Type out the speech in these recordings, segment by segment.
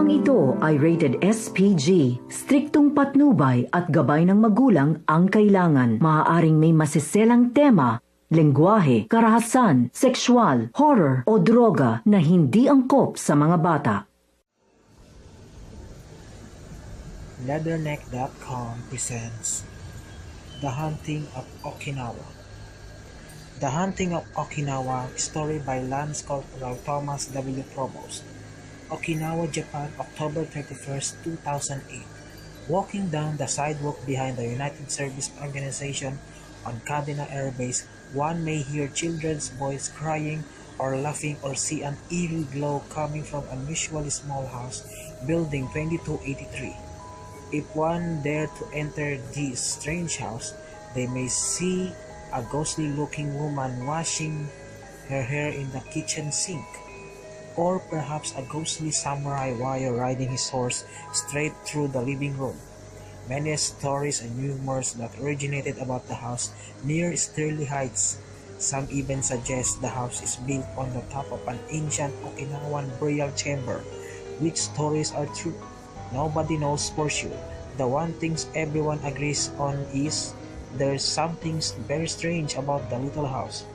Librong ito ay rated SPG. Striktong patnubay at gabay ng magulang ang kailangan. Maaaring may masiselang tema, lengguwahe, karahasan, sexual, horror o droga na hindi angkop sa mga bata. Leatherneck.com presents The Haunting of Okinawa. The Haunting of Okinawa, story by Lance Corporal Thomas W. Provost. Okinawa, Japan, October 31st, 2008. Walking down the sidewalk behind the United Service Organization on Kadena Air Base, one may hear children's voice crying or laughing or see an eerie glow coming from an unusually small house, Building 2283. If one dare to enter this strange house, they may see a ghostly-looking woman washing her hair in the kitchen sink, or perhaps a ghostly samurai warrior riding his horse straight through the living room. Many stories and rumors that originated about the house near Sterling Heights. Some even suggest the house is built on the top of an ancient Okinawan burial chamber. Which stories are true? Nobody knows for sure. The one thing everyone agrees on is there's something very strange about the little house.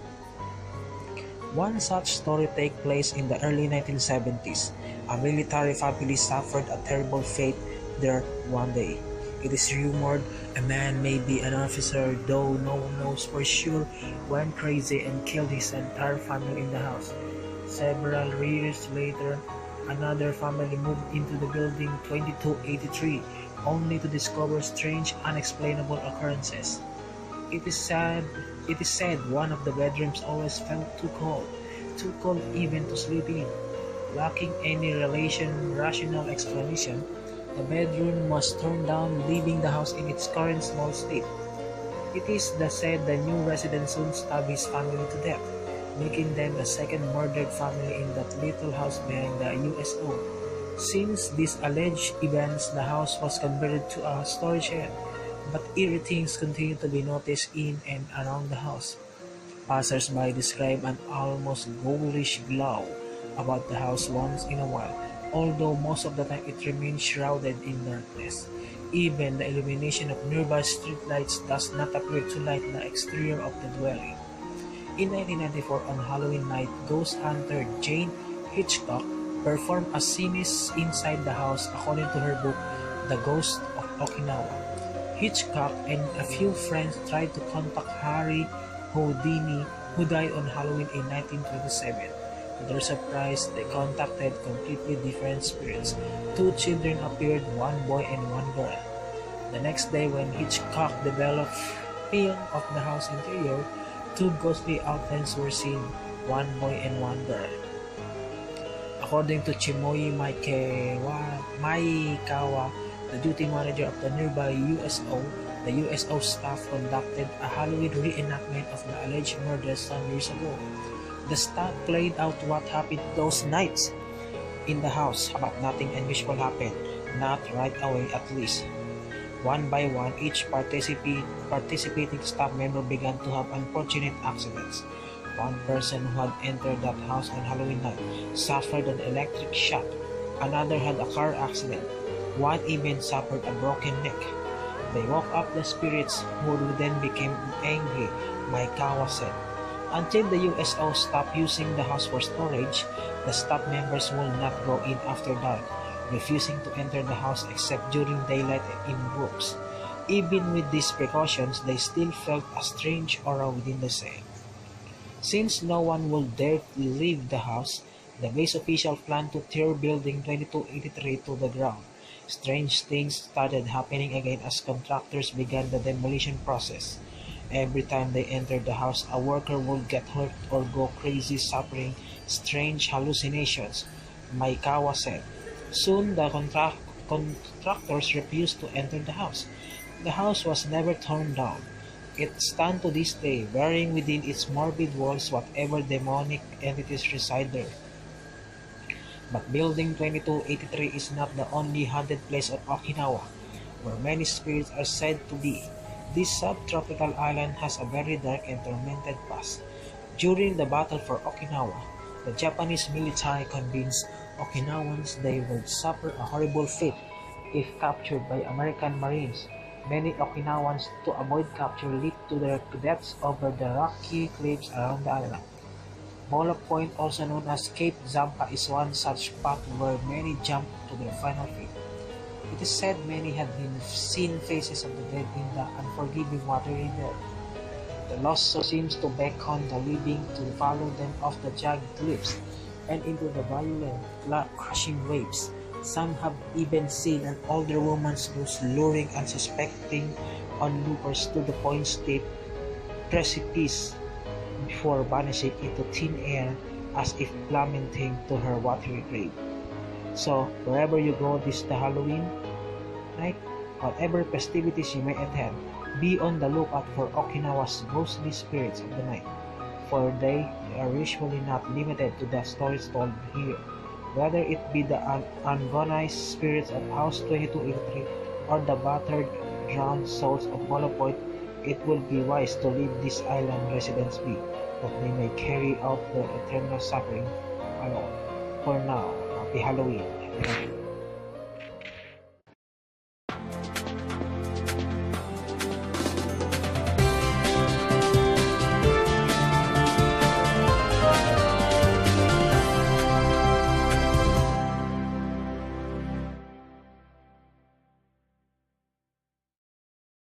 One such story takes place in the early 1970s. A military family suffered a terrible fate there one day. It is rumored a man, maybe an officer, though no one knows for sure, went crazy and killed his entire family in the house. Several years later, another family moved into the building 2283, only to discover strange, unexplainable occurrences. It is said one of the bedrooms always felt too cold even to sleep in. Lacking any rational explanation, the bedroom was torn down, leaving the house in its current small state. It is said the new resident soon stabbed his family to death, making them the second murdered family in that little house behind the USO. Since these alleged events, the house was converted to a storage shed, but eerie things continue to be noticed in and around the house. Passers-by describe an almost ghoulish glow about the house once in a while, although most of the time it remains shrouded in darkness. Even the illumination of nearby streetlights does not appear to light the exterior of the dwelling. In 1994, on Halloween night, ghost hunter Jane Hitchcock performed a seance inside the house according to her book, The Ghost of Okinawa. Hitchcock and a few friends tried to contact Harry Houdini, who died on Halloween in 1927. To their surprise, they contacted completely different spirits. Two children appeared, one boy and one girl. The next day, when Hitchcock developed film of the house interior, two ghostly outlines were seen, one boy and one girl. According to Chimoyi Maikawa, the duty manager of the nearby USO, the USO staff conducted a Halloween reenactment of the alleged murder some years ago. The staff played out what happened those nights in the house, but nothing unusual happened, not right away at least. One by one, each participating staff member began to have unfortunate accidents. One person who had entered that house on Halloween night suffered an electric shock. Another had a car accident. One even suffered a broken neck. They woke up the spirits, who then became angry, Maikawa said. Until the USO stopped using the house for storage, the staff members will not go in after dark, refusing to enter the house except during daylight in groups. Even with these precautions, they still felt a strange aura within the cell. Since no one would dare to leave the house, the base official planned to tear Building 2283 to the ground. Strange things started happening again as contractors began the demolition process. Every time they entered the house, a worker would get hurt or go crazy, suffering strange hallucinations, Maikawa said. Soon, the contractors refused to enter the house. The house was never torn down. It stands to this day, bearing within its morbid walls whatever demonic entities reside there. But Building 2283 is not the only haunted place on Okinawa, where many spirits are said to be. This subtropical island has a very dark and tormented past. During the battle for Okinawa, the Japanese military convinced Okinawans they would suffer a horrible fate if captured by American Marines. Many Okinawans, to avoid capture, leaped to their deaths over the rocky cliffs around the island. Bolo Point, also known as Cape Zampa, is one such spot where many jumped to their final fate. It is said many had been seen faces of the dead in the unforgiving watery there. The lost soul seems to beckon the living to follow them off the jagged cliffs and into the violent, crushing waves. Some have even seen an older woman's ghost luring unsuspecting onlookers to the point's steep precipice before vanishing into thin air as if plummeting to her watery grave. So, wherever you go this the Halloween night, whatever festivities you may attend, be on the lookout for Okinawa's ghostly spirits of the night, for they are usually not limited to the stories told here. Whether it be the agonized spirits of House 2283 or the battered, drowned souls of Polo Point, it will be wise to leave these island residents be, that they may carry out their eternal suffering alone. For now, happy Halloween, everyone.